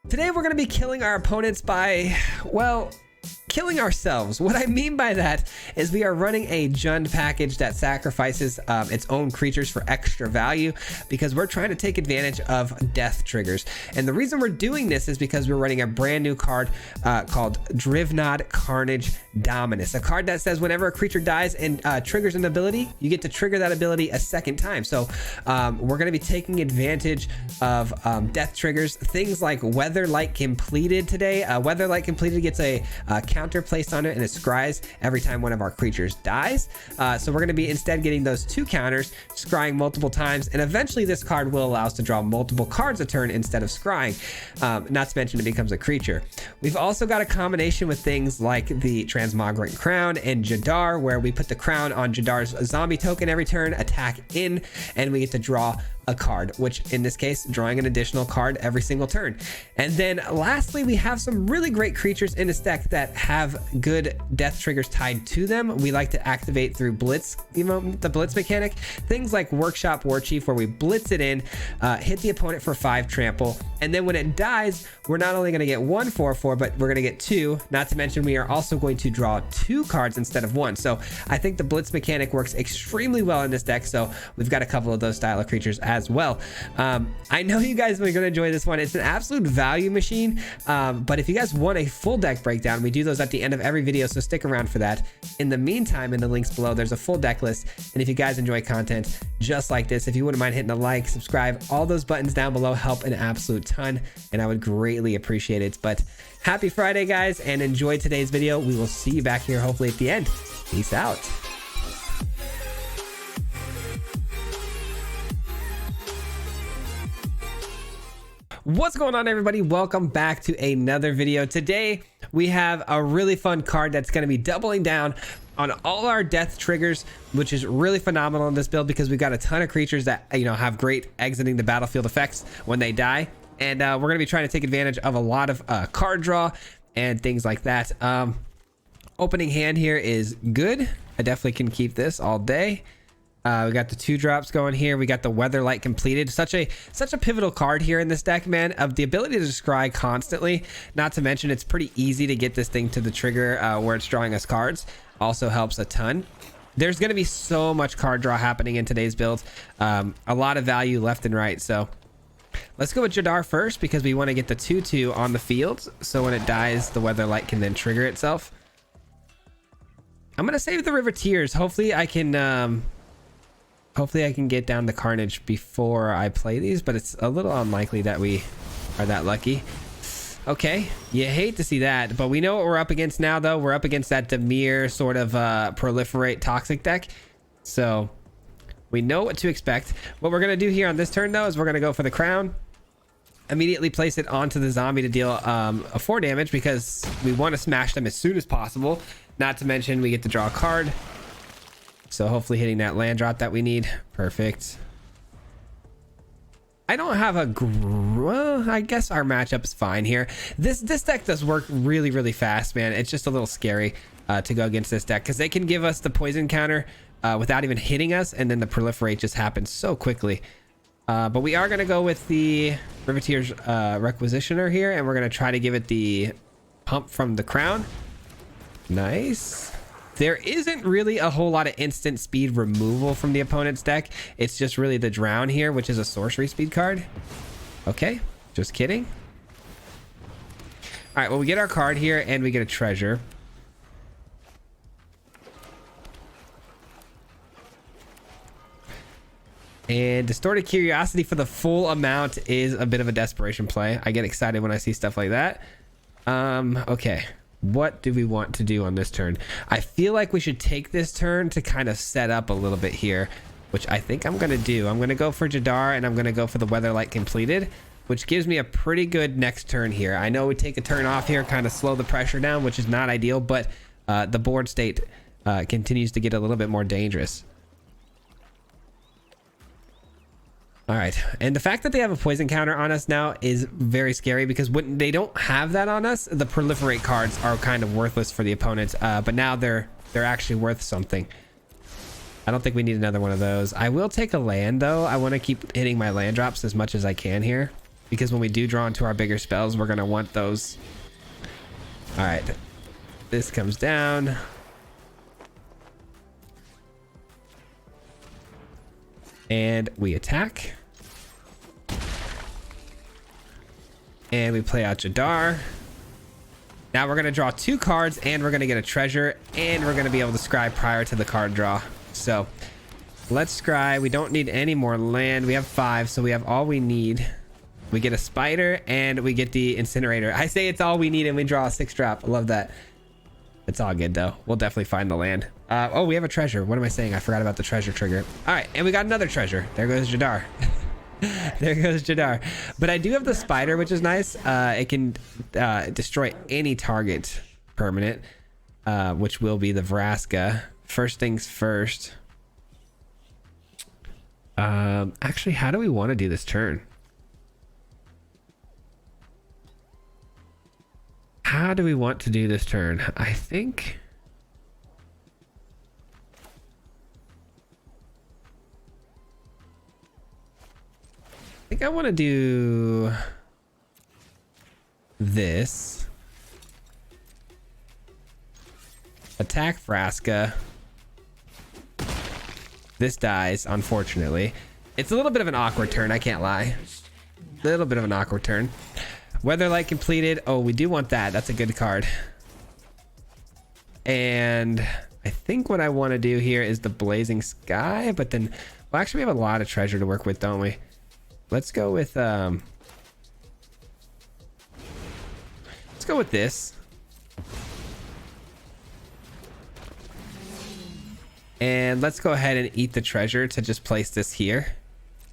Today we're going to be killing our opponents by, well, killing ourselves. What I mean by that is we are running a Jund package that sacrifices its own creatures for extra value because we're trying to take advantage of death triggers. And the reason we're doing this is because we're running a brand new card called Drivnod Carnage Dominus, a card that says whenever a creature dies and triggers an ability, you get to trigger that ability a second time. So we're going to be taking advantage of death triggers, things like Weatherlight Completed today. Weatherlight Completed gets a counter placed on it and it scries every time one of our creatures dies. So we're going to be instead getting those two counters, scrying multiple times, and eventually this card will allow us to draw multiple cards a turn instead of scrying. Not to mention it becomes a creature. We've also got a combination with things like the Transmogrant Crown and Jadar, where we put the crown on Jadar's zombie token every turn, attack in, and we get to draw a card, which in this case, drawing an additional card every single turn. And then lastly, we have some really great creatures in this deck that have good death triggers tied to them. We like to activate through Blitz, the Blitz mechanic. Things like Workshop Warchief, where we blitz it in, hit the opponent for 5 trample, and then when it dies, we're not only going to get 1 4/4, but we're going to get 2. Not to mention, we are also going to draw 2 cards instead of 1. So I think the Blitz mechanic works extremely well in this deck. So we've got a couple of those style of creatures as well. I know you guys are going to enjoy this one. It's an absolute value machine, but if you guys want a full deck breakdown, we do those at the end of every video, so stick around for that. In the meantime, in the links below, there's a full deck list, and if you guys enjoy content just like this, if you wouldn't mind hitting a like, subscribe, all those buttons down below help an absolute ton, and I would greatly appreciate it. But happy Friday, guys, and enjoy today's video. We will see you back here hopefully at the end. Peace out. What's going on, everybody? Welcome back to another video. Today we have a really fun card that's going to be doubling down on all our death triggers, which is really phenomenal in this build because we've got a ton of creatures that have great exiting the battlefield effects when they die, and we're going to be trying to take advantage of a lot of card draw and things like that. Opening hand here is good. I definitely can keep this all day. We got the 2 drops going here. We got the Weatherlight Completed. Such a pivotal card here in this deck, man, of the ability to scry constantly. Not to mention, it's pretty easy to get this thing to the trigger where it's drawing us cards. Also helps a ton. There's going to be so much card draw happening in today's build. A lot of value left and right. So let's go with Jadar first because we want to get the 2/2 on the field. So when it dies, the Weatherlight can then trigger itself. I'm going to save the River Tears. Hopefully I can get down the Carnage before I play these, but it's a little unlikely that we are that lucky. Okay, you hate to see that, but we know what we're up against now, though. We're up against that Dimir sort of proliferate toxic deck, so we know what to expect. What we're going to do here on this turn, though, is we're going to go for the crown, immediately place it onto the zombie to deal a 4 damage because we want to smash them as soon as possible. Not to mention, we get to draw a card. So hopefully hitting that land drop that we need. Perfect. I don't have well, I guess our matchup is fine here. This deck does work really, really fast, man. It's just a little scary to go against this deck because they can give us the poison counter without even hitting us, and then the proliferate just happens so quickly. But we are going to go with the Riveteer's Requisitioner here, and we're going to try to give it the pump from the crown. Nice. There isn't really a whole lot of instant speed removal from the opponent's deck. It's just really the Drown here, which is a sorcery speed card. Okay, just kidding. All right, well, we get our card here and we get a treasure. And Distorted Curiosity for the full amount is a bit of a desperation play. I get excited when I see stuff like that. Okay. What do we want to do on this turn? I feel like we should take this turn to kind of set up a little bit here, which I think I'm going to do. I'm going to go for Jadar and I'm going to go for the Weatherlight Completed, which gives me a pretty good next turn here. I know we take a turn off here, kind of slow the pressure down, which is not ideal, but the board state continues to get a little bit more dangerous. All right, and the fact that they have a poison counter on us now is very scary because when they don't have that on us, the proliferate cards are kind of worthless for the opponent, but now they're actually worth something. I don't think we need another one of those. I will take a land, though. I want to keep hitting my land drops as much as I can here. because when we do draw into our bigger spells, we're going to want those. All right, this comes down. And we attack. And we play out Jadar. Now we're going to draw 2 cards, and we're going to get a treasure, and we're going to be able to scry prior to the card draw. So let's scry. We don't need any more land. We have 5, so we have all we need. We get a spider, and we get the incinerator. I say it's all we need, and we draw a 6-drop. I love that. It's all good, though. We'll definitely find the land. Oh, we have a treasure. What am I saying? I forgot about the treasure trigger. All right, and we got another treasure. There goes Jadar. There goes Jadar. But I do have the spider, which is nice. It can destroy any target permanent, which will be the Vraska. First things first. Actually, how do we want to do this turn? How do we want to do this turn? I think I want to do this. Attack Vraska. This dies, unfortunately. It's a little bit of an awkward turn, I can't lie. A little bit of an awkward turn. Weatherlight completed. Oh, we do want that. That's a good card. And I think what I want to do here is the Blazing Sky, but then, well, actually we have a lot of treasure to work with, don't we? Let's go with this. And let's go ahead and eat the treasure to just place this here.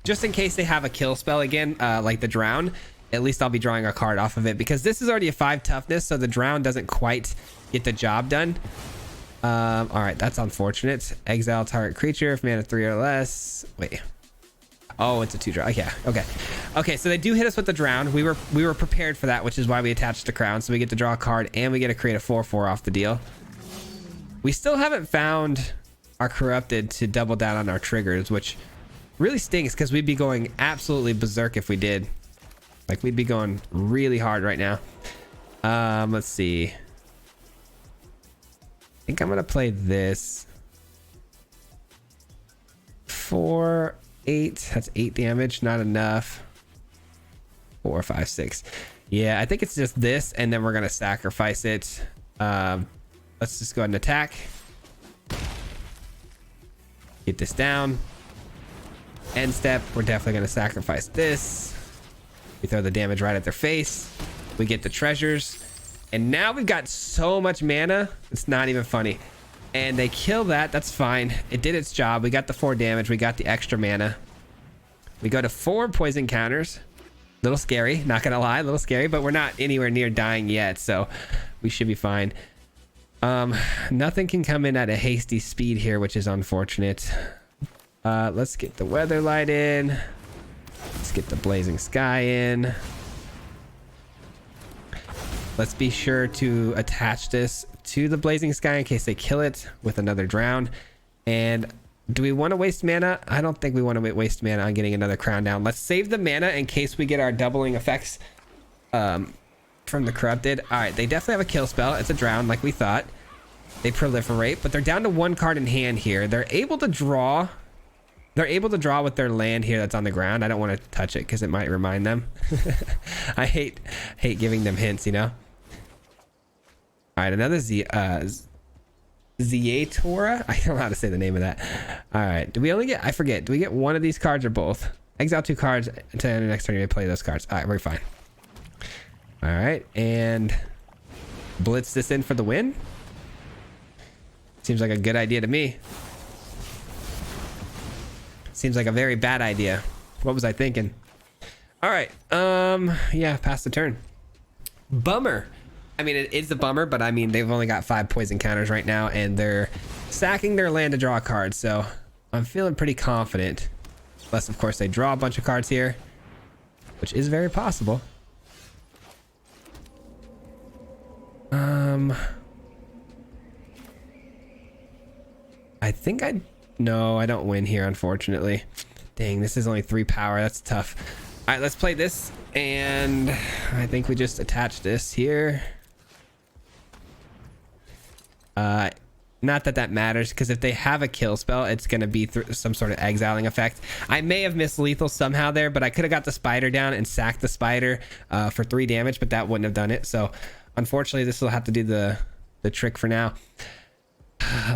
Just in case they have a kill spell again, like the Drown. At least I'll be drawing a card off of it, because this is already a 5 toughness, so the Drown doesn't quite get the job done. All right, that's unfortunate. Exile target creature if mana 3 or less. Wait. Oh, it's a 2-drop. Yeah. Okay. So they do hit us with the Drown. We were prepared for that, which is why we attached the Crown. So we get to draw a card, and we get to create a 4/4 off the deal. We still haven't found our Corrupted to double down on our triggers, which really stinks, because we'd be going absolutely berserk if we did. Like, we'd be going really hard right now. Let's see. I think I'm gonna play this. 4, 8. That's 8 damage. Not enough. 4, 5, 6. Yeah, I think it's just this, and then we're gonna sacrifice it. Let's just go ahead and attack. Get this down. End step. We're definitely gonna sacrifice this. We throw the damage right at their face. We get the treasures. And now we've got so much mana. It's not even funny. And they kill that. That's fine. It did its job. We got the 4 damage. We got the extra mana. We go to 4 poison counters. Little scary. Not going to lie. A little scary. But we're not anywhere near dying yet. So we should be fine. Nothing can come in at a hasty speed here, which is unfortunate. Let's get the Weatherlight in. Let's get the Blazing Sky in. Let's be sure to attach this to the Blazing Sky in case they kill it with another Drown. And do we want to waste mana? I don't think we want to waste mana on getting another Crown down. Let's save the mana in case we get our doubling effects from the Corrupted. All right, they definitely have a kill spell. It's a Drown like we thought. They proliferate, but they're down to 1 card in hand here. They're able to draw. They're able to draw with their land here that's on the ground. I don't want to touch it because it might remind them. I hate giving them hints, you know? All right, another Ziatora. I don't know how to say the name of that. All right, do we only get, I forget, do we get one of these cards or both? Exile 2 cards until the next turn you may play those cards. All right, we're fine. All right, and blitz this in for the win. Seems like a good idea to me. Seems like a very bad idea. What was I thinking? All right. Yeah, pass the turn. Bummer. I mean, it is a bummer, but I mean, they've only got 5 poison counters right now, and they're sacking their land to draw a card. So I'm feeling pretty confident. Unless, of course, they draw a bunch of cards here, which is very possible. I think no, I don't win here, unfortunately. Dang, this is only 3 power. That's tough. All right, let's play this. And I think we just attach this here. Not that that matters, because if they have a kill spell, it's going to be through some sort of exiling effect. I may have missed lethal somehow there, but I could have got the spider down and sacked the spider for 3 damage, but that wouldn't have done it. So unfortunately, this will have to do the trick for now.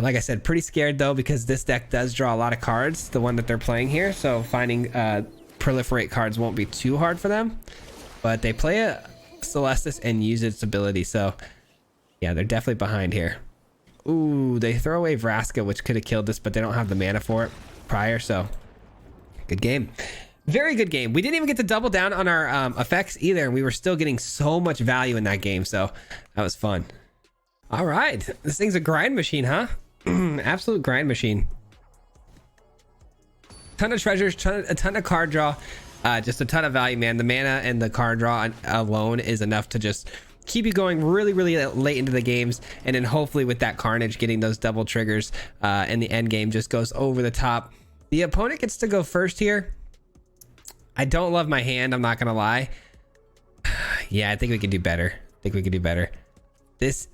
Like I said, pretty scared though, because this deck does draw a lot of cards, the one that they're playing here. So finding proliferate cards won't be too hard for them, but they play a Celestis and use its ability. So yeah, they're definitely behind here. Ooh, they throw away Vraska, which could have killed this, but they don't have the mana for it prior. So good game. Very good game. We didn't even get to double down on our effects either, and we were still getting so much value in that game. So that was fun. All right, this thing's a grind machine, huh? Absolute grind machine. Ton of treasures, a ton of card draw, just a ton of value, man. The mana and the card draw alone is enough to just keep you going really, really late into the games. And then hopefully with that carnage, getting those double triggers and the end game just goes over the top. The opponent gets to go first here. I don't love my hand, I'm not gonna lie. Yeah, I think we could do better. This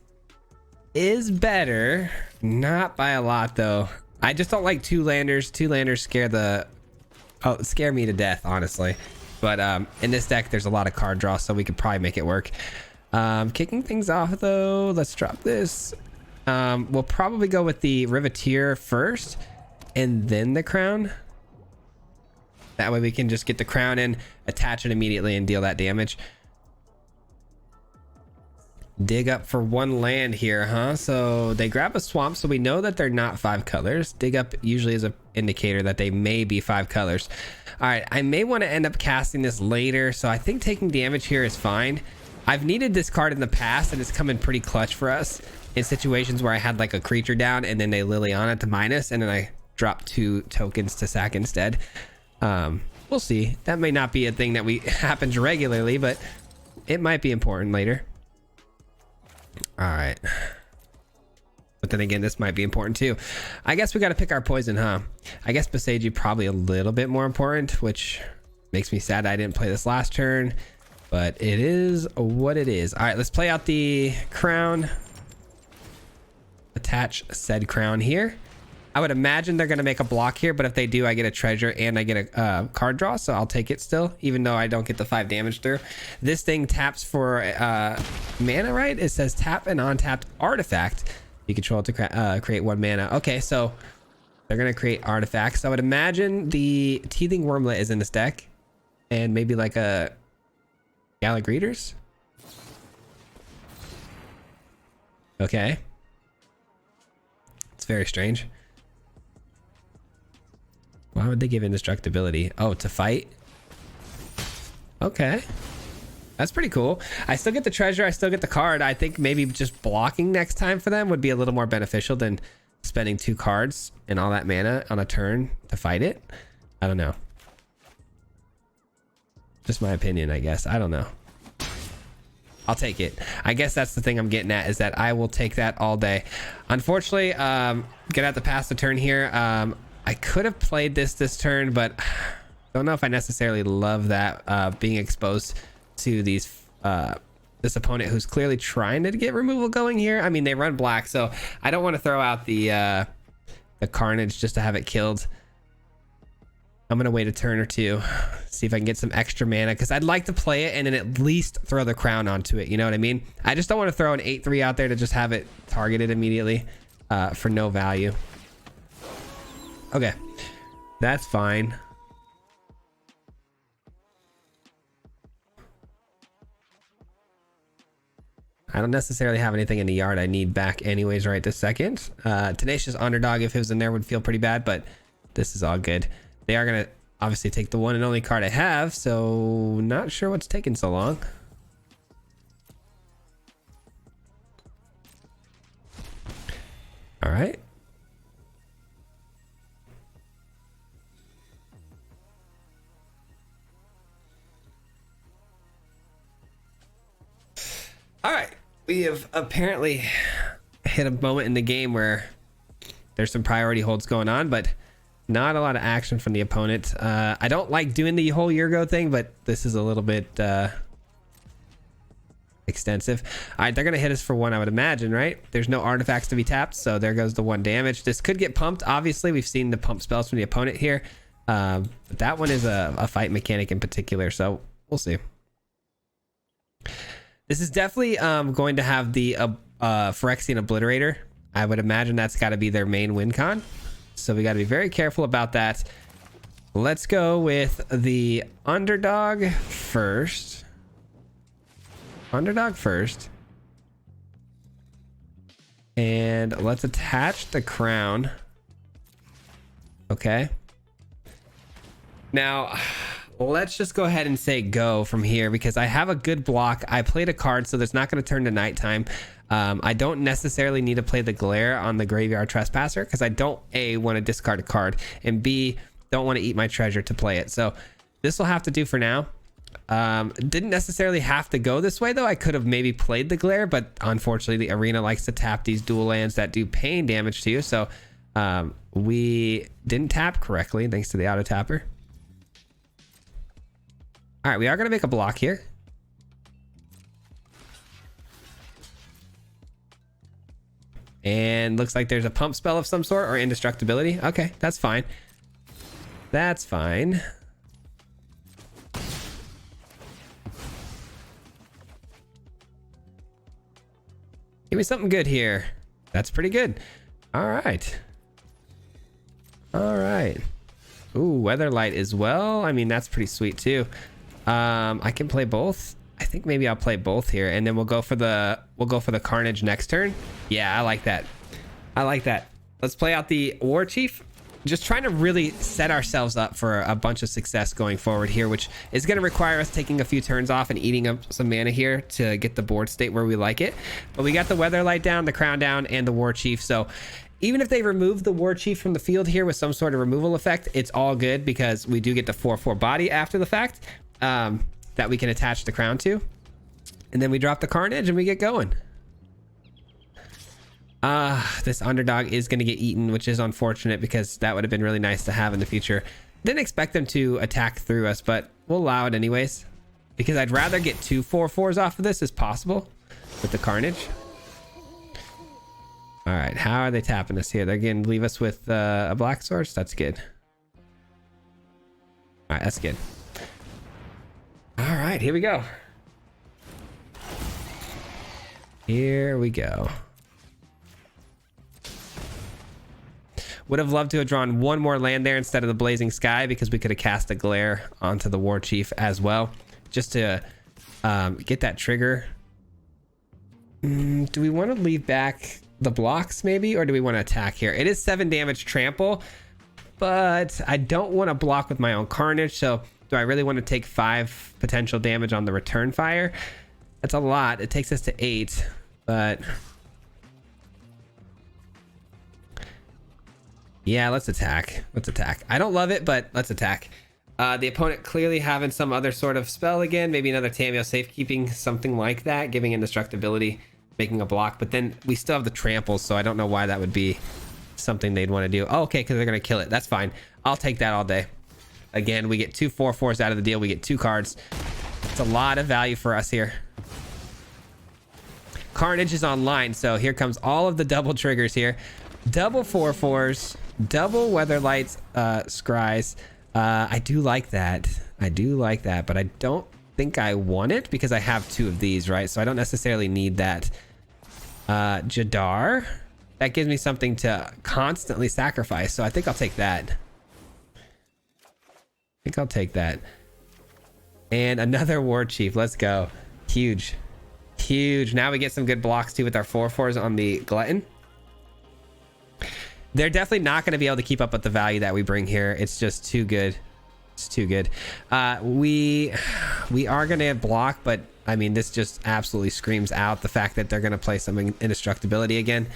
is better, not by a lot though. I just don't like 2 landers. 2 landers scare me to death, honestly. But in this deck, there's a lot of card draw, so we could probably make it work. Kicking things off though, let's drop this. We'll probably go with the Riveteer first and then the crown. That way we can just get the crown in, attach it immediately, and deal that damage. Dig up for 1 land here, huh? So they grab a swamp, so we know that they're not 5 colors. Dig up usually is an indicator that they may be 5 colors. All right, I may want to end up casting this later, so I think taking damage here is fine. I've needed this card in the past, and it's come in pretty clutch for us in situations where I had like a creature down and then they Liliana to minus, and then I dropped 2 tokens to sack instead. We'll see. That may not be a thing that happens regularly, but it might be important later. All right. But then again, this might be important too. I guess we got to pick our poison, huh? I guess Boseiju probably a little bit more important, which makes me sad I didn't play this last turn. But it is what it is. All right, let's play out the crown. Attach said crown here. I would imagine they're going to make a block here, but if they do, I get a treasure and I get a card draw, so I'll take it still, even though I don't get the 5 damage through. This thing taps for mana, right? It says tap an untapped artifact. You control it to create 1 mana. Okay, so they're going to create artifacts. I would imagine the Teething Wormlet is in this deck, and maybe like a Galagreeters. Okay. It's very strange. Why would they give indestructibility? Oh, to fight? Okay. That's pretty cool. I still get the treasure. I still get the card. I think maybe just blocking next time for them would be a little more beneficial than spending 2 cards and all that mana on a turn to fight it. I don't know. Just my opinion, I guess. I don't know. I'll take it. I guess that's the thing I'm getting at, is that I will take that all day. Unfortunately, gonna have to pass the turn here. I could have played this turn, but don't know if I necessarily love that being exposed to these this opponent who's clearly trying to get removal going here. I mean, they run black, so I don't want to throw out the carnage just to have it killed. I'm gonna wait a turn or 2, see if I can get some extra mana, because I'd like to play it and then at least throw the crown onto it. You know what I mean? I just don't want to throw an 8/3 out there to just have it targeted immediately for no value. Okay, that's fine. I don't necessarily have anything in the yard I need back anyways right this second. Tenacious Underdog, if it was in there, would feel pretty bad, but this is all good. They are going to obviously take the one and only card I have, so not sure what's taking so long. All right. All right. We have apparently hit a moment in the game where there's some priority holds going on, but Not a lot of action from the opponent. I don't like doing the whole Yurgo thing, but this is a little bit extensive. All right, they're gonna hit us for 1, I would imagine, right? There's no artifacts to be tapped, so there goes the 1 damage. This could get pumped. Obviously, we've seen the pump spells from the opponent here, but that one is a fight mechanic in particular, so we'll see. This is definitely going to have the Phyrexian Obliterator. I would imagine that's got to be their main win con, so we got to be very careful about that. Let's go with the underdog first. Underdog first. And let's attach the crown. Okay. Now, let's just go ahead and say go from here because I have a good block. I played a card, so there's not going to turn to nighttime. I don't necessarily need to play the Glare on the Graveyard Trespasser because I don't, A, want to discard a card, and B, don't want to eat my treasure to play it. So this will have to do for now. Didn't necessarily have to go this way though. I could have maybe played the Glare, but unfortunately the arena likes to tap these dual lands that do pain damage to you. So we didn't tap correctly thanks to the auto tapper. All right, we are going to make a block here. And looks like there's a pump spell of some sort or indestructibility. Okay, that's fine. That's fine. Give me something good here. That's pretty good. All right. All right. Ooh, Weatherlight as well. I mean, that's pretty sweet too. I can play both. I think maybe I'll play both here, and then we'll go for the Carnage next turn. Yeah, I like that. I like that. Let's play out the War Chief. Just trying to really set ourselves up for a bunch of success going forward here, which is going to require us taking a few turns off and eating up some mana here to get the board state where we like it. But we got the Weatherlight down, the Crown down, and the War Chief. So even if they remove the War Chief from the field here with some sort of removal effect, it's all good because we do get the 4/4 body after the fact that we can attach the Crown to. And then we drop the Carnage and we get going. This underdog is going to get eaten, which is unfortunate because that would have been really nice to have in the future. Didn't expect them to attack through us, but we'll allow it anyways because I'd rather get 2 4/4s off of this as possible with the Carnage. All right, how are they tapping us here? They're going to leave us with a Black Source. That's good. All right, that's good. All right, here we go. Here we go. Would have loved to have drawn one more land there instead of the Blazing Sky because we could have cast a Glare onto the War Chief as well, just to get that trigger. Do we want to leave back the blocks maybe, or do we want to attack here? It is 7 damage trample, but I don't want to block with my own Carnage. So do I really want to take 5 potential damage on the return fire? That's a lot. It takes us to 8, but yeah, let's attack. Let's attack. I don't love it, but let's attack. The opponent clearly having some other sort of spell again, maybe another Tamiyo Safekeeping, something like that, giving indestructibility, making a block, but then we still have the tramples, so I don't know why that would be something they'd want to do. Oh, okay, because they're going to kill it. That's fine. I'll take that all day. Again, we get 2 4/4s out of the deal. We get 2 cards. It's a lot of value for us here. Carnage is online, so here comes all of the double triggers here. Double 4/4s, double Weatherlights, Scries. I do like that. I do like that, but I don't think I want it because I have 2 of these, right? So I don't necessarily need that. Jadar. That gives me something to constantly sacrifice, so I think I'll take that. I think I'll take that. And another War Chief. Let's go. Huge. Huge. Now we get some good blocks too with our 4/4s on the Glutton. They're definitely not going to be able to keep up with the value that we bring here. It's just too good. It's too good. We are going to block, but I mean, this just absolutely screams out the fact that they're going to play some indestructibility again.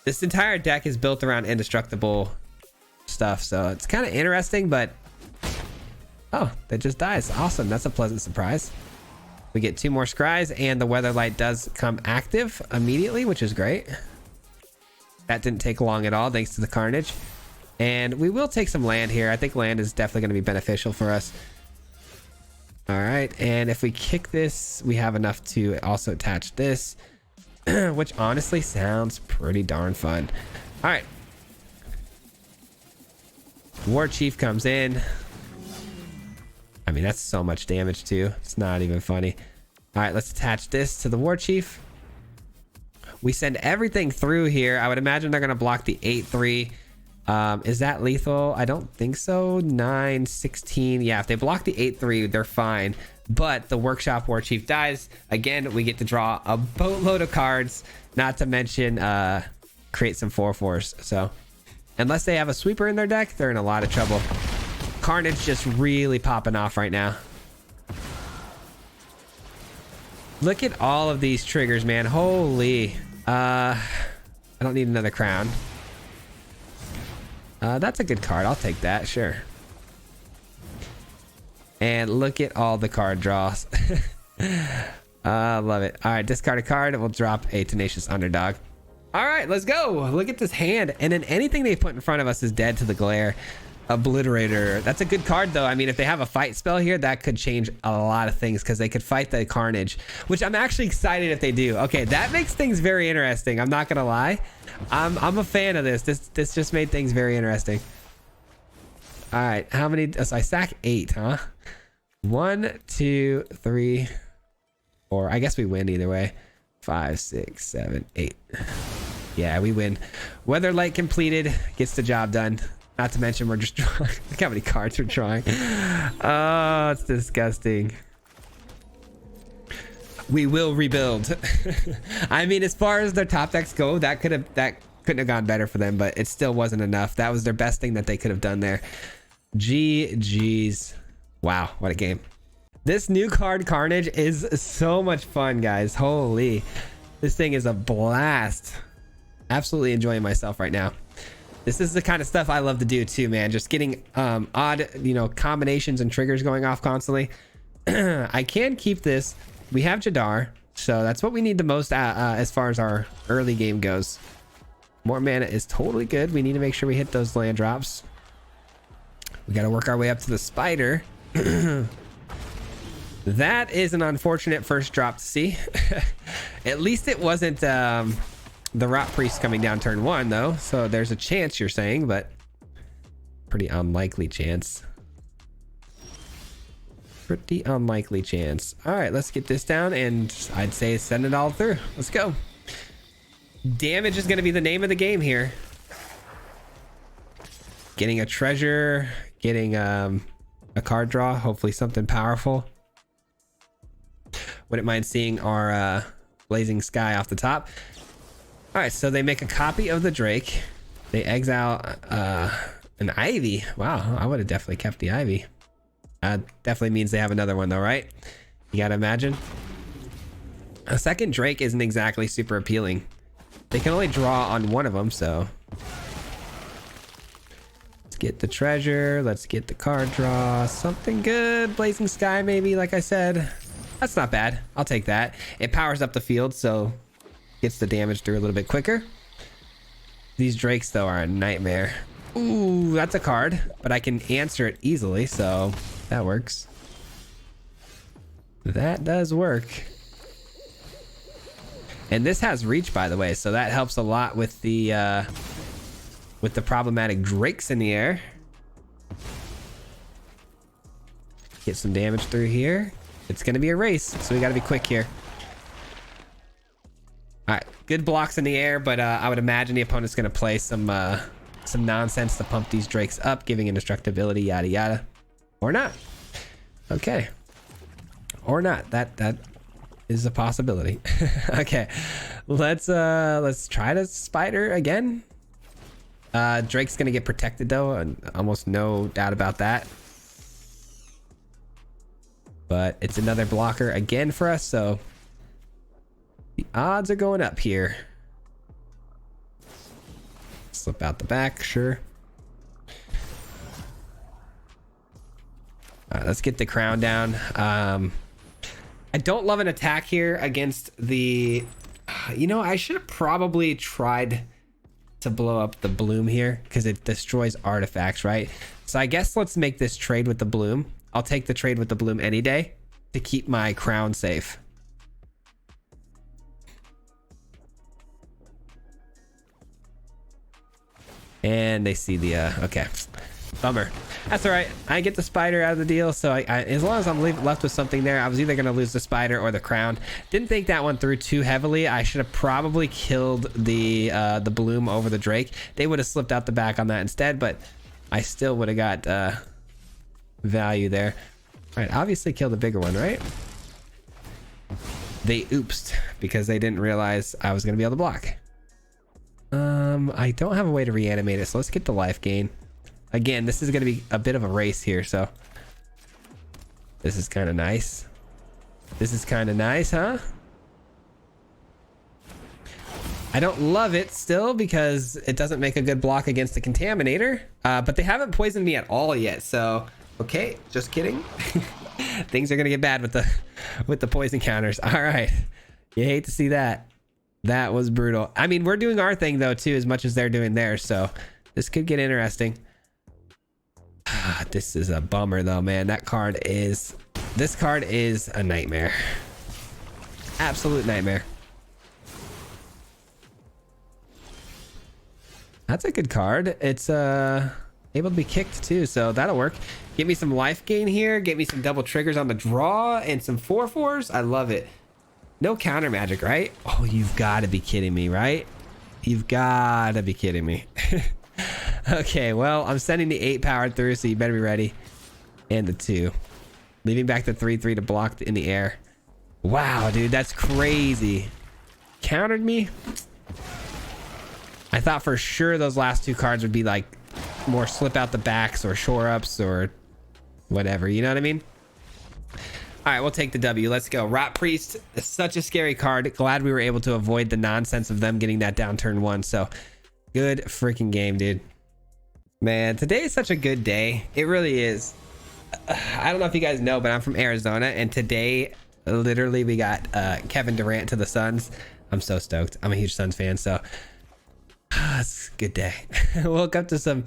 This entire deck is built around indestructible stuff, so it's kind of interesting, but oh, that just dies. Awesome. That's a pleasant surprise. We get 2 more Scries, and the Weatherlight does come active immediately, which is great. That didn't take long at all, thanks to the Carnage. And we will take some land here. I think land is definitely going to be beneficial for us. All right, and if we kick this, we have enough to also attach this, which honestly sounds pretty darn fun. All right. War Chief comes in. I mean, that's so much damage too. It's not even funny. All right, let's attach this to the War Chief. We send everything through here. I would imagine they're going to block the 8-3. Is that lethal? I don't think so. 9, 16. Yeah, if they block the 8-3, they're fine. But the Workshop War Chief dies. Again, we get to draw a boatload of cards, not to mention create some 4/4s. So unless they have a sweeper in their deck, they're in a lot of trouble. Carnage just really popping off right now. Look at all of these triggers, man. Holy. I don't need another crown. That's a good card. I'll take that. Sure. And look at all the card draws. Love it. All right, discard a card. We'll drop a Tenacious Underdog. All right, let's go. Look at this hand. And then anything they put in front of us is dead to the glare. Obliterator. That's a good card, though. I mean, if they have a fight spell here, that could change a lot of things because they could fight the Carnage, which I'm actually excited if they do. Okay, that makes things very interesting. I'm not going to lie. I'm a fan of this. This just made things very interesting. All right, how many? So I sack 8, huh? 1, 2, 3, 4. I guess we win either way. 5, 6, 7, 8. Yeah, we win. Weatherlight completed. Gets the job done. Not to mention we're just drawing. Look how many cards we're drawing. Oh, it's disgusting. We will rebuild. I mean, as far as their top decks go, that couldn't have gone better for them, but it still wasn't enough. That was their best thing that they could have done there. GG's. Wow, what a game. This new card Carnage is so much fun, guys. Holy. This thing is a blast. Absolutely enjoying myself right now. This is the kind of stuff I love to do too, man. Just getting odd, combinations and triggers going off constantly. I can keep this. We have Jadar, so that's what we need the most as far as our early game goes. More mana is totally good. We need to make sure we hit those land drops. We got to work our way up to the Spider. That is an unfortunate first drop to see. At least it wasn't the Rot Priest coming down turn 1, though. So there's a chance, you're saying, but pretty unlikely chance. Pretty unlikely chance. All right, let's get this down, and I'd say send it all through. Let's go. Damage is going to be the name of the game here. Getting a treasure, getting a card draw, hopefully something powerful. Wouldn't mind seeing our Blazing Sky off the top. All right, so they make a copy of the Drake. They exile an Ivy. Wow, I would have definitely kept the Ivy. Definitely means they have another one though, right? You gotta imagine. A second Drake isn't exactly super appealing. They can only draw on one of them, so. Let's get the treasure. Let's get the card draw. Something good. Blazing Sky maybe, like I said. That's not bad. I'll take that. It powers up the field, so gets the damage through a little bit quicker. These Drakes, though, are a nightmare. Ooh, that's a card, but I can answer it easily, so that works. That does work. And this has reach, by the way, so that helps a lot with the problematic Drakes in the air. Get some damage through here. It's going to be a race, so we got to be quick here. All right, good blocks in the air, but I would imagine the opponent's going to play some nonsense to pump these Drakes up, giving indestructibility, yada yada, or not. Okay, or not. That is a possibility. Okay, let's try to Spider again. Drake's going to get protected though, and almost no doubt about that. But it's another blocker again for us, so the odds are going up here. Slip out the back, sure. All right, let's get the crown down. I don't love an attack here against the... I should have probably tried to blow up the bloom here because it destroys artifacts, right? So I guess let's make this trade with the bloom. I'll take the trade with the bloom any day to keep my crown safe. And they see the okay, bummer. That's all right. I get the spider out of the deal, so I as long as I'm left with something there. I was either gonna lose the spider or the crown. Didn't think that one through too heavily. I should have probably killed the bloom over the drake. They would have slipped out the back on that instead, but I still would have got value there. All right, obviously kill the bigger one, right? They oopsed because they didn't realize I was gonna be able to block. I don't have a way to reanimate it, so let's get the life gain. Again, this is going to be a bit of a race here, so this is kind of nice. This is kind of nice, huh? I don't love it still because it doesn't make a good block against the contaminator, but they haven't poisoned me at all yet, so okay, just kidding. Things are going to get bad with the poison counters. All right, you hate to see that. That was brutal. I mean, we're doing our thing though too, as much as they're doing theirs, so this could get interesting. This is a bummer though, man. This card is a nightmare. Absolute nightmare. That's a good card. It's able to be kicked too, so that'll work. Get me some life gain here, get me some double triggers on the draw and some 4/4s. I love it. No counter magic, right? Oh, you've got to be kidding me, right? You've got to be kidding me. Okay, well, I'm sending the 8 power through, so you better be ready. And the 2. Leaving back the 3/3 to block in the air. Wow, dude, that's crazy. Countered me? I thought for sure those last 2 cards would be like more slip out the backs or shore ups or whatever, you know what I mean? All right, we'll take the W. Let's go. Rot Priest is such a scary card. Glad we were able to avoid the nonsense of them getting that down turn 1. So good freaking game, dude. Man, today is such a good day. It really is. I don't know if you guys know, but I'm from Arizona, and today literally we got Kevin Durant to the Suns. I'm so stoked. I'm a huge Suns fan, so it's a good day. Woke up to some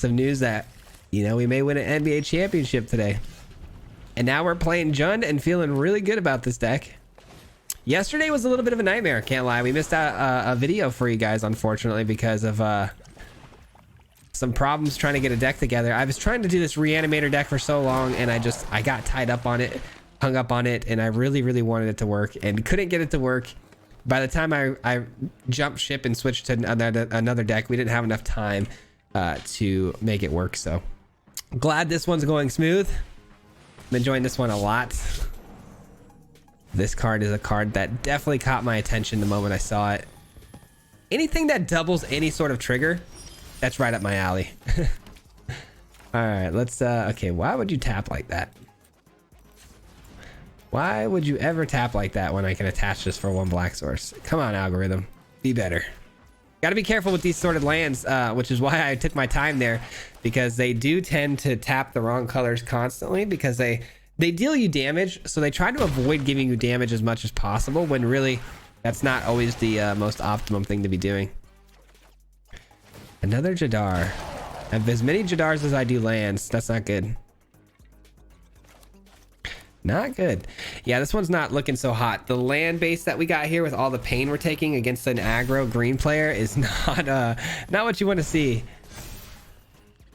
news that, you know, we may win an NBA championship today. And now we're playing Jund and feeling really good about this deck. Yesterday was a little bit of a nightmare, can't lie. We missed out a video for you guys, unfortunately, because of some problems trying to get a deck together. I was trying to do this reanimator deck for so long, and I got tied up on it, hung up on it, and I really, really wanted it to work and couldn't get it to work. By the time I jumped ship and switched to another deck, we didn't have enough time to make it work. So glad this one's going smooth. I'm enjoying this one a lot. This card is a card that definitely caught my attention the moment I saw it. Anything that doubles any sort of trigger, that's right up my alley. All right, let's okay, why would you tap like that? Why would you ever tap like that when I can attach this for 1 black source? Come on, algorithm, be better. Gotta be careful with these sorted lands, which is why I took my time there, because they do tend to tap the wrong colors constantly because they deal you damage, so they try to avoid giving you damage as much as possible when really that's not always the most optimum thing to be doing. Another Jadar. I have as many Jadars as I do lands. That's not good. Not good. Yeah, this one's not looking so hot. The land base that we got here with all the pain we're taking against an aggro green player is not what you want to see.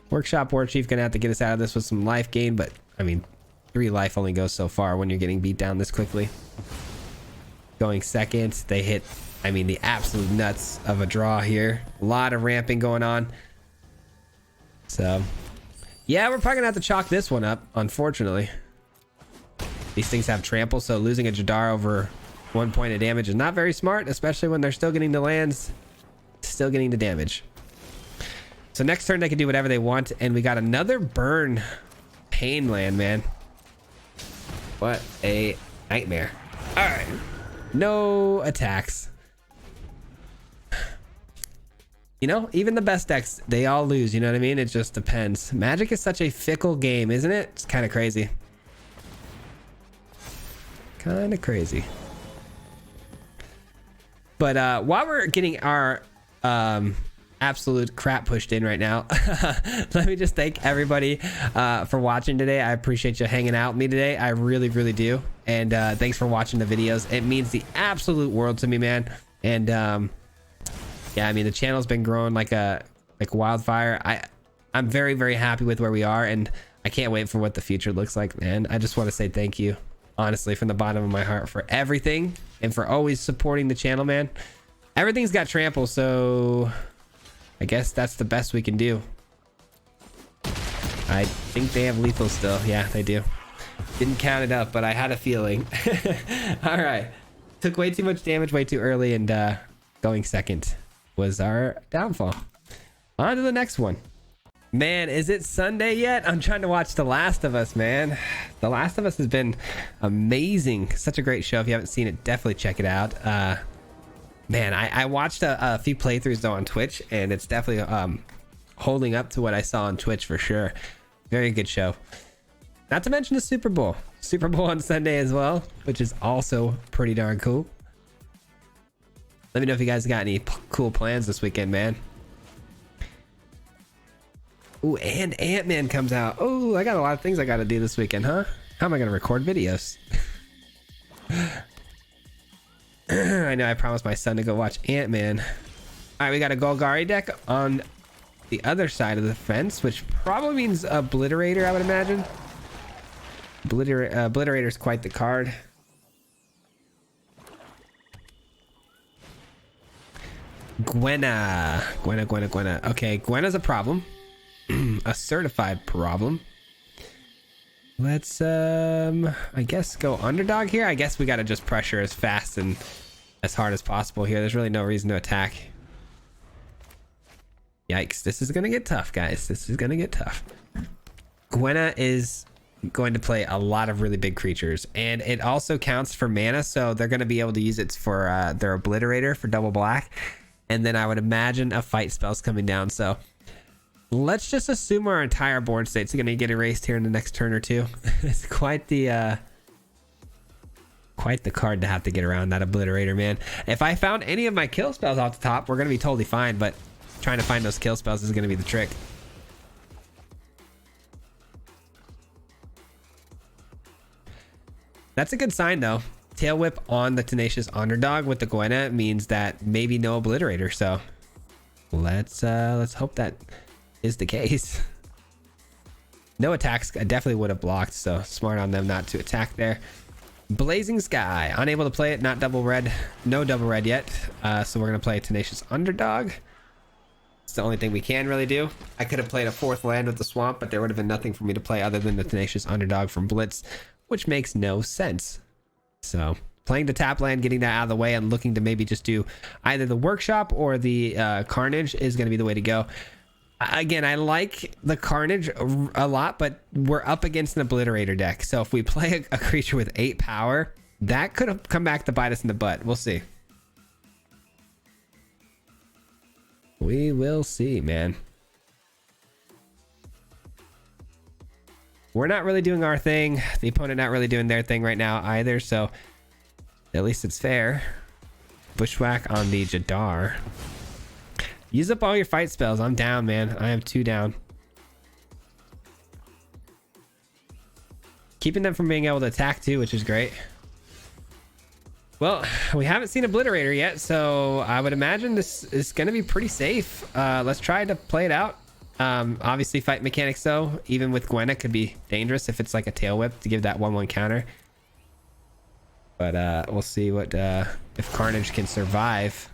Workshop War Chief gonna have to get us out of this with some life gain, but I mean 3 life only goes so far when you're getting beat down this quickly. Going second, they hit, I mean, the absolute nuts of a draw here. A lot of ramping going on. So yeah, we're probably gonna have to chalk this one up, unfortunately. These things have trample, so losing a Jadar over 1 point of damage is not very smart, especially when they're still getting the lands, still getting the damage. So next turn they can do whatever they want, and we got another burn pain land, man. What a nightmare. All right, no attacks. You know, even the best decks, they all lose, you know what I mean? It just depends. Magic is such a fickle game, isn't it? It's kind of crazy. Kind of crazy. But while we're getting our absolute crap pushed in right now. Let me just thank everybody for watching today. I appreciate you hanging out with me today. I really, really do. And thanks for watching the videos. It means the absolute world to me, man. And yeah, I mean, the channel's been growing like wildfire. I'm very, very happy with where we are, and I can't wait for what the future looks like, man. I just want to say thank you, honestly, from the bottom of my heart, for everything and for always supporting the channel, man. Everything's got trample, so I guess that's the best we can do. I think they have lethal still. Yeah, they do. Didn't count it up, but I had a feeling. All right. Took way too much damage way too early, and going second was our downfall. On to the next one. Man, is it Sunday yet? I'm trying to watch The Last of Us, man. The Last of Us has been amazing. Such a great show. If you haven't seen it, definitely check it out. Man, I watched a few playthroughs though on Twitch, and it's definitely holding up to what I saw on Twitch for sure. Very good show. Not to mention the Super Bowl. Super Bowl on Sunday as well, which is also pretty darn cool. Let me know if you guys got any cool plans this weekend, man. Ooh, and Ant-Man comes out. Oh, I got a lot of things I got to do this weekend, huh? How am I going to record videos? I know I promised my son to go watch Ant-Man. All right, we got a Golgari deck on the other side of the fence, which probably means Obliterator, I would imagine. Obliterator's quite the card. Gwenna. Okay, Gwenna's a problem. A certified problem. Let's I guess go underdog here. I guess we gotta just pressure as fast and as hard as possible here. There's really no reason to attack. Yikes, this is gonna get tough, guys. This is gonna get tough. Gwenna is going to play a lot of really big creatures, and it also counts for mana, so they're going to be able to use it for their Obliterator for double black, and then I would imagine a fight spell's coming down. So let's just assume our entire board state's going to get erased here in the next turn or two. It's quite the card to have to get around that Obliterator, man. If I found any of my kill spells off the top, we're going to be totally fine, but trying to find those kill spells is going to be the trick. That's a good sign, though. Tail Whip on the Tenacious Underdog with the Gwenna means that maybe no Obliterator. So let's hope that is the case. No attacks. I definitely would have blocked, so smart on them not to attack there. Blazing Sky, unable to play it. Not double red. No double red yet. So we're gonna play Tenacious Underdog. It's the only thing we can really do. I could have played a fourth land with the Swamp, but there would have been nothing for me to play other than the Tenacious Underdog from Blitz, which makes no sense. So playing the tap land, getting that out of the way, and looking to maybe just do either the Workshop or the Carnage is going to be the way to go. Again, I like the Carnage a lot, but we're up against an Obliterator deck. So if we play a creature with 8 power, that could have come back to bite us in the butt. We'll see. We will see, man. We're not really doing our thing. The opponent not really doing their thing right now either, so at least it's fair. Bushwhack on the Jadar. Use up all your fight spells. I'm down, man. I am 2 down. Keeping them from being able to attack too, which is great. Well, we haven't seen Obliterator yet, so I would imagine this is going to be pretty safe. Let's try to play it out. Obviously fight mechanics though, even with Gwenna, could be dangerous if it's like a Tail Whip to give that 1/1 counter. But we'll see what if Carnage can survive.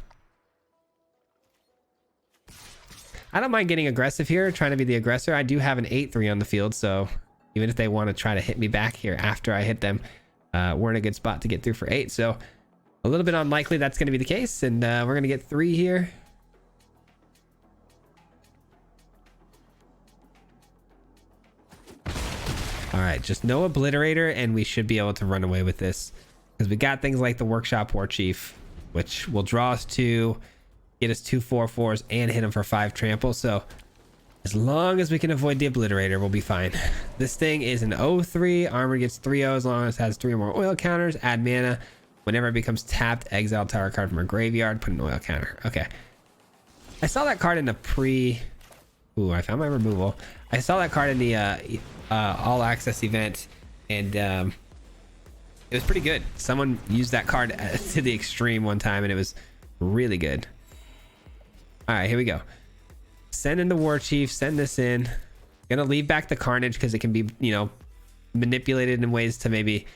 I don't mind getting aggressive here, trying to be the aggressor. I do have an 8/3 on the field, so even if they want to try to hit me back here after I hit them, we're in a good spot to get through for 8. So a little bit unlikely that's going to be the case, and we're going to get 3 here. All right, just no Obliterator, and we should be able to run away with this because we got things like the Workshop War Chief, which will draw us 2, get us 2 4/4s, and hit him for 5 trample. So as long as we can avoid the Obliterator, we'll be fine. This thing is an 0/3. Armor gets 3/0 as long as it has 3 or more oil counters. Add mana. Whenever it becomes tapped, exile target card from our graveyard. Put an oil counter. Okay. I saw that card in the Ooh, I found my removal. I saw that card in the all access event, and it was pretty good. Someone used that card to the extreme one time, and it was really good. All right, here we go. Send in the War Chief. Send this in. Gonna leave back the Carnage because it can be, you know, manipulated in ways to maybe,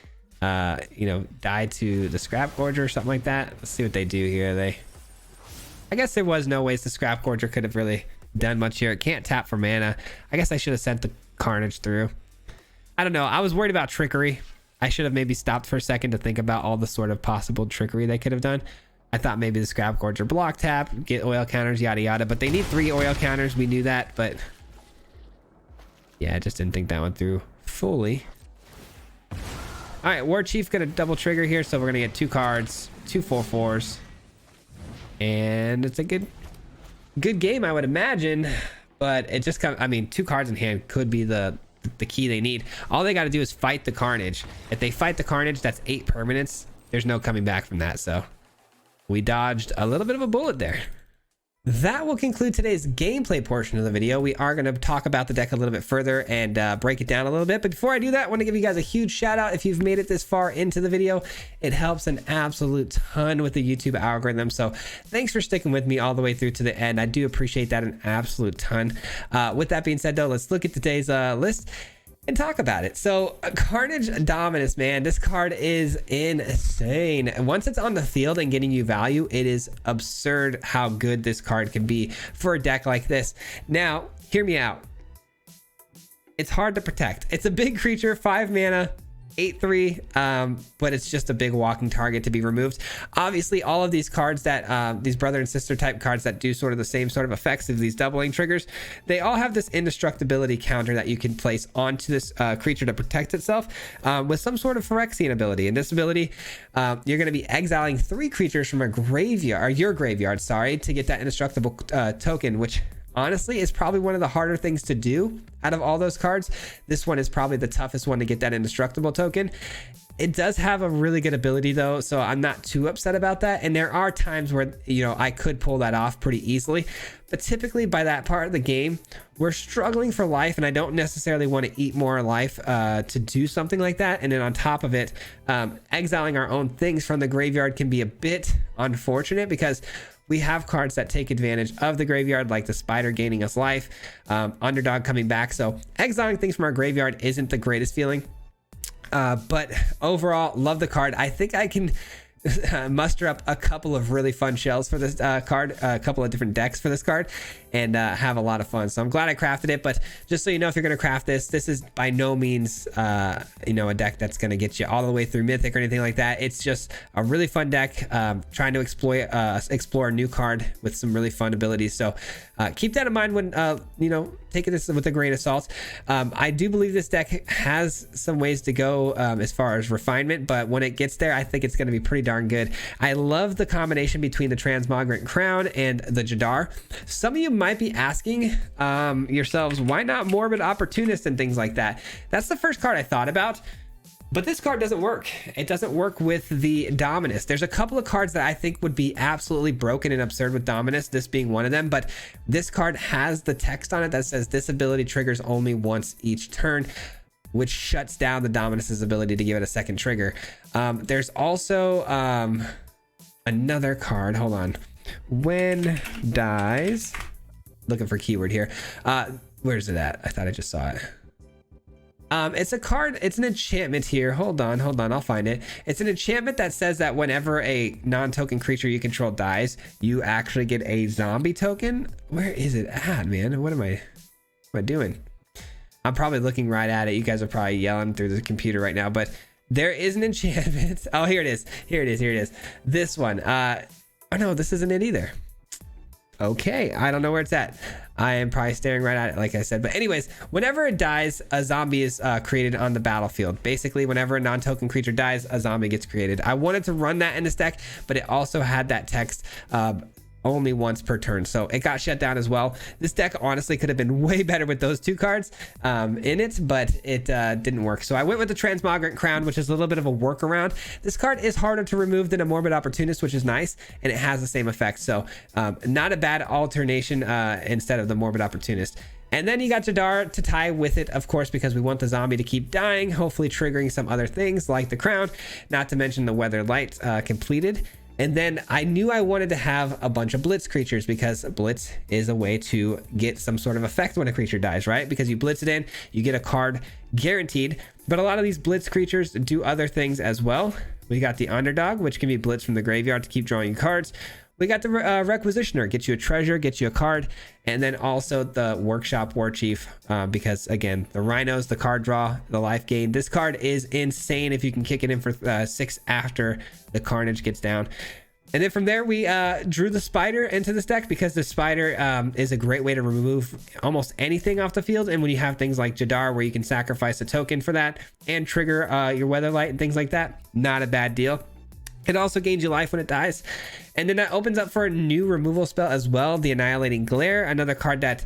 you know, die to the Scrap Gorger or something like that. Let's see what they do here. I guess there was no ways the Scrap Gorger could have really done much here. It can't tap for mana. I guess I should have sent the Carnage through. I don't know. I was worried about trickery. I should have maybe stopped for a second to think about all the sort of possible trickery they could have done. I thought maybe the Scrap Gorger block tap, get oil counters, yada yada, but they need 3 oil counters. We knew that, but yeah, I just didn't think that one through fully. All right, War Chief gonna double trigger here, so we're gonna get 2 cards, 2 4/4s, and it's a good game, I would imagine, but it just comes. I mean, 2 cards in hand could be the key they need. All they got to do is fight the Carnage. If they fight the Carnage, that's 8 permanents. There's no coming back from that, so we dodged a little bit of a bullet there. That will conclude today's gameplay portion of the video. We are going to talk about the deck a little bit further and break it down a little bit. But before I do that, I want to give you guys a huge shout out. If you've made it this far into the video, it helps an absolute ton with the YouTube algorithm. So thanks for sticking with me all the way through to the end. I do appreciate that an absolute ton. With that being said, though, let's look at today's list and talk about it. So Carnage Dominus, man, this card is insane. And once it's on the field and getting you value, it is absurd how good this card can be for a deck like this. Now, hear me out. It's hard to protect. It's a big creature, 5 mana, 8/3, but it's just a big walking target to be removed. Obviously, all of these cards that these brother and sister type cards that do sort of the same sort of effects of these doubling triggers, they all have this indestructibility counter that you can place onto this creature to protect itself with some sort of Phyrexian ability. And this ability, you're going to be exiling 3 creatures from a graveyard, or your graveyard, sorry, to get that indestructible token, which honestly is probably one of the harder things to do out of all those cards. This one is probably the toughest one to get that indestructible token. It does have a really good ability though, so I'm not too upset about that. And there are times where, you know, I could pull that off pretty easily, but typically by that part of the game, we're struggling for life, and I don't necessarily want to eat more life to do something like that. And then on top of it, exiling our own things from the graveyard can be a bit unfortunate because we have cards that take advantage of the graveyard, like the Spider gaining us life, Underdog coming back. So exiling things from our graveyard isn't the greatest feeling. But overall, love the card. I think I can muster up a couple of really fun shells for this card, a couple of different decks for this card, and have a lot of fun. So I'm glad I crafted it. But just so you know, if you're going to craft this is by no means you know, a deck that's going to get you all the way through Mythic or anything like that. It's just a really fun deck, trying to explore a new card with some really fun abilities. So keep that in mind when you know, taking this with a grain of salt. I do believe this deck has some ways to go as far as refinement, but when it gets there, I think it's going to be pretty darn good. I love the combination between the Transmogrant Crown and the Jadar. Some of you might be asking yourselves, why not Morbid Opportunist and things like that? That's the first card I thought about. But this card doesn't work. It doesn't work with the Dominus. There's a couple of cards that I think would be absolutely broken and absurd with Dominus, this being one of them. But this card has the text on it that says this ability triggers only once each turn, which shuts down the Dominus's ability to give it a second trigger. There's also another card. Hold on. When dies, looking for keyword here. Where's it at? I thought I just saw it. It's a card, it's an enchantment here. Hold on, I'll find it. It's an enchantment that says that whenever a non-token creature you control dies, you actually get a zombie token. Where is it at, man? What am I doing? I'm probably looking right at it. You guys are probably yelling through the computer right now, but there is an enchantment. Oh, here it is. This one. Oh no, this isn't it either. Okay, I don't know where it's at. I am probably staring right at it, like I said. But anyways, whenever it dies, a zombie is created on the battlefield. Basically, whenever a non-token creature dies, a zombie gets created. I wanted to run that in this deck, but it also had that text only once per turn, so it got shut down as well. This deck honestly could have been way better with those 2 cards in it, but it didn't work. So I went with the Transmogrant Crown, which is a little bit of a workaround. This card is harder to remove than a Morbid Opportunist, which is nice, and it has the same effect. So not a bad alternation instead of the Morbid Opportunist. And then you got Jadar to tie with it, of course, because we want the zombie to keep dying, hopefully triggering some other things like the crown, not to mention the Weather Light completed. And then I knew I wanted to have a bunch of Blitz creatures, because Blitz is a way to get some sort of effect when a creature dies, right? Because you Blitz it in, you get a card guaranteed. But a lot of these Blitz creatures do other things as well. We got the Underdog, which can be Blitz from the graveyard to keep drawing cards. We got the Requisitioner, get you a treasure, get you a card, and then also the Workshop War Chief, because again, the Rhinos, the card draw, the life gain. This card is insane if you can kick it in for 6 after the Carnage gets down. And then from there, we drew the Spider into this deck, because the Spider is a great way to remove almost anything off the field. And when you have things like Jadar, where you can sacrifice a token for that and trigger your Weather Light and things like that, not a bad deal. It also gains you life when it dies. And then that opens up for a new removal spell as well, the Annihilating Glare, another card that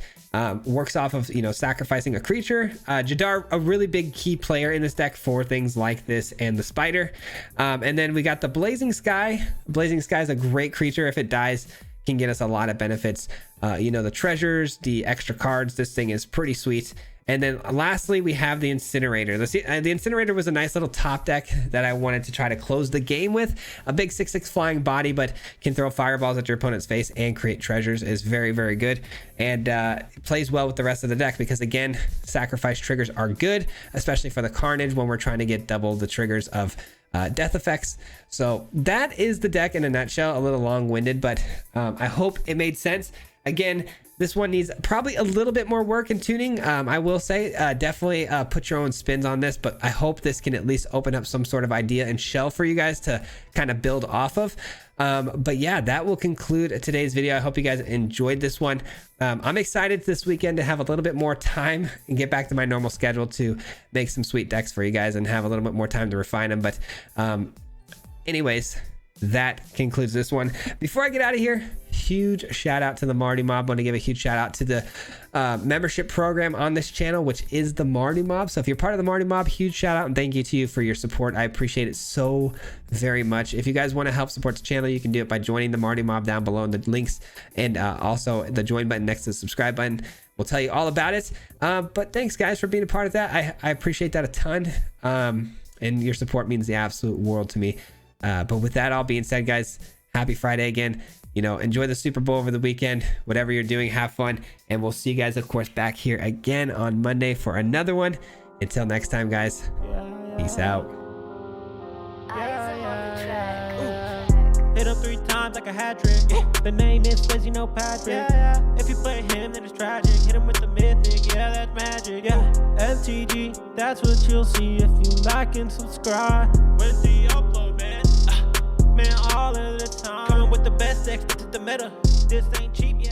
works off of, you know, sacrificing a creature. Jadar, a really big key player in this deck for things like this and the Spider. And then we got the Blazing Sky. Blazing Sky is a great creature. If it dies, can get us a lot of benefits. You know, the treasures, the extra cards. This thing is pretty sweet. And then lastly, we have the Incinerator. The Incinerator was a nice little top deck that I wanted to try to close the game with. A big 6/6 flying body, but can throw fireballs at your opponent's face and create treasures, is very, very good. And it plays well with the rest of the deck, because again, sacrifice triggers are good, especially for the Carnage when we're trying to get double the triggers of death effects. So that is the deck in a nutshell. A little long-winded, but I hope it made sense. Again, this one needs probably a little bit more work and tuning. I will say, definitely put your own spins on this, but I hope this can at least open up some sort of idea and shell for you guys to kind of build off of. But yeah, that will conclude today's video. I hope you guys enjoyed this one. I'm excited this weekend to have a little bit more time and get back to my normal schedule to make some sweet decks for you guys and have a little bit more time to refine them. But anyways, that concludes this one. Before I get out of here, huge shout out to the Marty Mob. I want to give a huge shout out to the membership program on this channel, which is the Marty Mob. So if you're part of the Marty Mob, huge shout out and thank you to you for your support. I appreciate it so very much. If you guys want to help support the channel, you can do it by joining the Marty Mob down below in the links, and also the join button next to the subscribe button will tell you all about it. But thanks guys for being a part of that. I appreciate that a ton, and your support means the absolute world to me. But with that all being said, guys, happy Friday again. You know, enjoy the Super Bowl over the weekend. Whatever you're doing, have fun. And we'll see you guys, of course, back here again on Monday for another one. Until next time, guys. Peace out. Hit him 3 times like a hat trick. The name is Swayze, you know Patrick. If you play him, then it's tragic. Hit him with the mythic, yeah, that's magic. MTG, that's what you'll see if you like and subscribe. Where's the upload, man? Man, all of the time. Coming with the best decks, this is the meta. This ain't cheap, yeah.